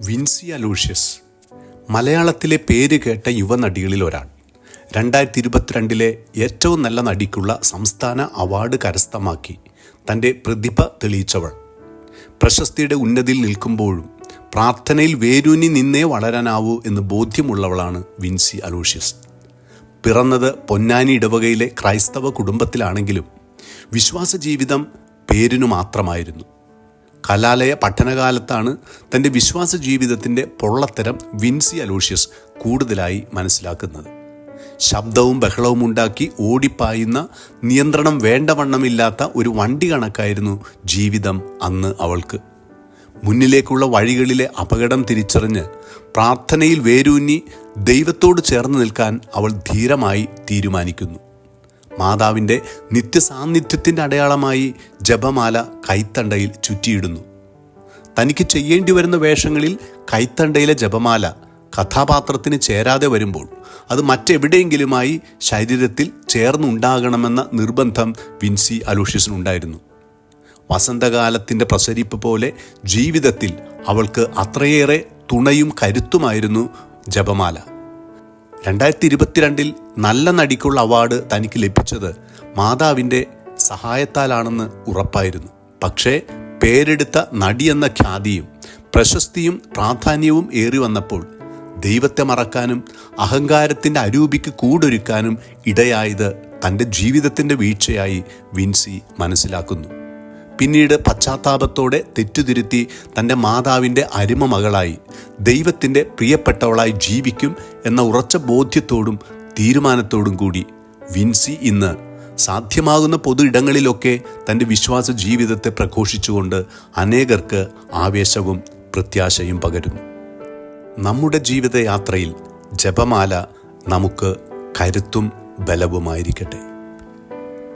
Vincy Aloysius മലയാളത്തിലെ പേര് കേട്ട യുവനടികളിൽ ഒരാൾ. 2022 ഏറ്റവും നല്ല നടിക്കുള്ള സംസ്ഥാന അവാർഡ് കരസ്ഥമാക്കി തൻ്റെ പ്രതിഭ തെളിയിച്ചവൾ. പ്രശസ്തിയുടെ ഉന്നതിയിൽ നിൽക്കുമ്പോഴും പ്രാർത്ഥനയിൽ വേരൂന്നി നിന്നേ വളരാനാവൂ എന്ന് ബോധ്യമുള്ളവളാണ് വിൻസി അലൂഷ്യസ്. പിറന്നത് പൊന്നാനി ഇടവകയിലെ ക്രൈസ്തവ കുടുംബത്തിലാണെങ്കിലും വിശ്വാസ ജീവിതം പേരിനു മാത്രമായിരുന്നു. കലാലയ പഠനകാലത്താണ് തൻ്റെ വിശ്വാസ ജീവിതത്തിൻ്റെ പൊള്ളത്തരം വിൻസി അലൂഷ്യസ് കൂടുതലായി മനസ്സിലാക്കുന്നത്. ശബ്ദവും ബഹളവും ഉണ്ടാക്കി ഓടിപ്പായുന്ന, നിയന്ത്രണം വേണ്ടവണ്ണമില്ലാത്ത ഒരു വണ്ടി കണക്കായിരുന്നു ജീവിതം അന്ന് അവൾക്ക്. മുന്നിലേക്കുള്ള വഴികളിലെ അപകടം തിരിച്ചറിഞ്ഞ് പ്രാർത്ഥനയിൽ വേരൂന്നി ദൈവത്തോട് ചേർന്ന് നിൽക്കാൻ അവൾ ധീരമായി തീരുമാനിക്കുന്നു. മാതാവിൻ്റെ നിത്യസാന്നിധ്യത്തിൻ്റെ അടയാളമായി ജപമാല കൈത്തണ്ടയിൽ ചുറ്റിയിടുന്നു. തനിക്ക് ചെയ്യേണ്ടി വരുന്ന വേഷങ്ങളിൽ കൈത്തണ്ടയിലെ ജപമാല കഥാപാത്രത്തിന് ചേരാതെ വരുമ്പോൾ അത് മറ്റെവിടെയെങ്കിലുമായി ശരീരത്തിൽ ചേർന്നുണ്ടാകണമെന്ന നിർബന്ധം വിൻസി അലൂഷ്യസിനുണ്ടായിരുന്നു. വസന്തകാലത്തിൻ്റെ പ്രസരിപ്പ് പോലെ ജീവിതത്തിൽ അവൾക്ക് അത്രയേറെ തുണയും കരുത്തുമായിരുന്നു ജപമാല. 2022 നല്ല നടിക്കുള്ള അവാർഡ് തനിക്ക് ലഭിച്ചത് മാതാവിൻ്റെ സഹായത്താലാണെന്ന് ഉറപ്പായിരുന്നു. പക്ഷേ പേരെടുത്ത നടിയെന്ന ഖ്യാതിയും പ്രശസ്തിയും പ്രാധാന്യവും ഏറി വന്നപ്പോൾ ദൈവത്തെ മറക്കാനും അഹങ്കാരത്തിൻ്റെ അരൂപിക്ക് കൂടൊരുക്കാനും ഇടയായത് തൻ്റെ ജീവിതത്തിൻ്റെ വീഴ്ചയായി വിൻസി മനസ്സിലാക്കുന്നു. പിന്നീട് പശ്ചാത്താപത്തോടെ തെറ്റുതിരുത്തി തൻ്റെ മാതാവിൻ്റെ അരുമ മകളായി ദൈവത്തിൻ്റെ പ്രിയപ്പെട്ടവളായി ജീവിക്കും എന്ന ഉറച്ച ബോധ്യത്തോടും തീരുമാനത്തോടും കൂടി വിൻസി ഇന്ന് സാധ്യമാകുന്ന പൊതു ഇടങ്ങളിലൊക്കെ തൻ്റെ വിശ്വാസ ജീവിതത്തെ പ്രഘോഷിച്ചുകൊണ്ട് അനേകർക്ക് ആവേശവും പ്രത്യാശയും പകരുന്നു. നമ്മുടെ ജീവിതയാത്രയിൽ ജപമാല നമുക്ക് കരുത്തും ബലവുമായിരിക്കട്ടെ.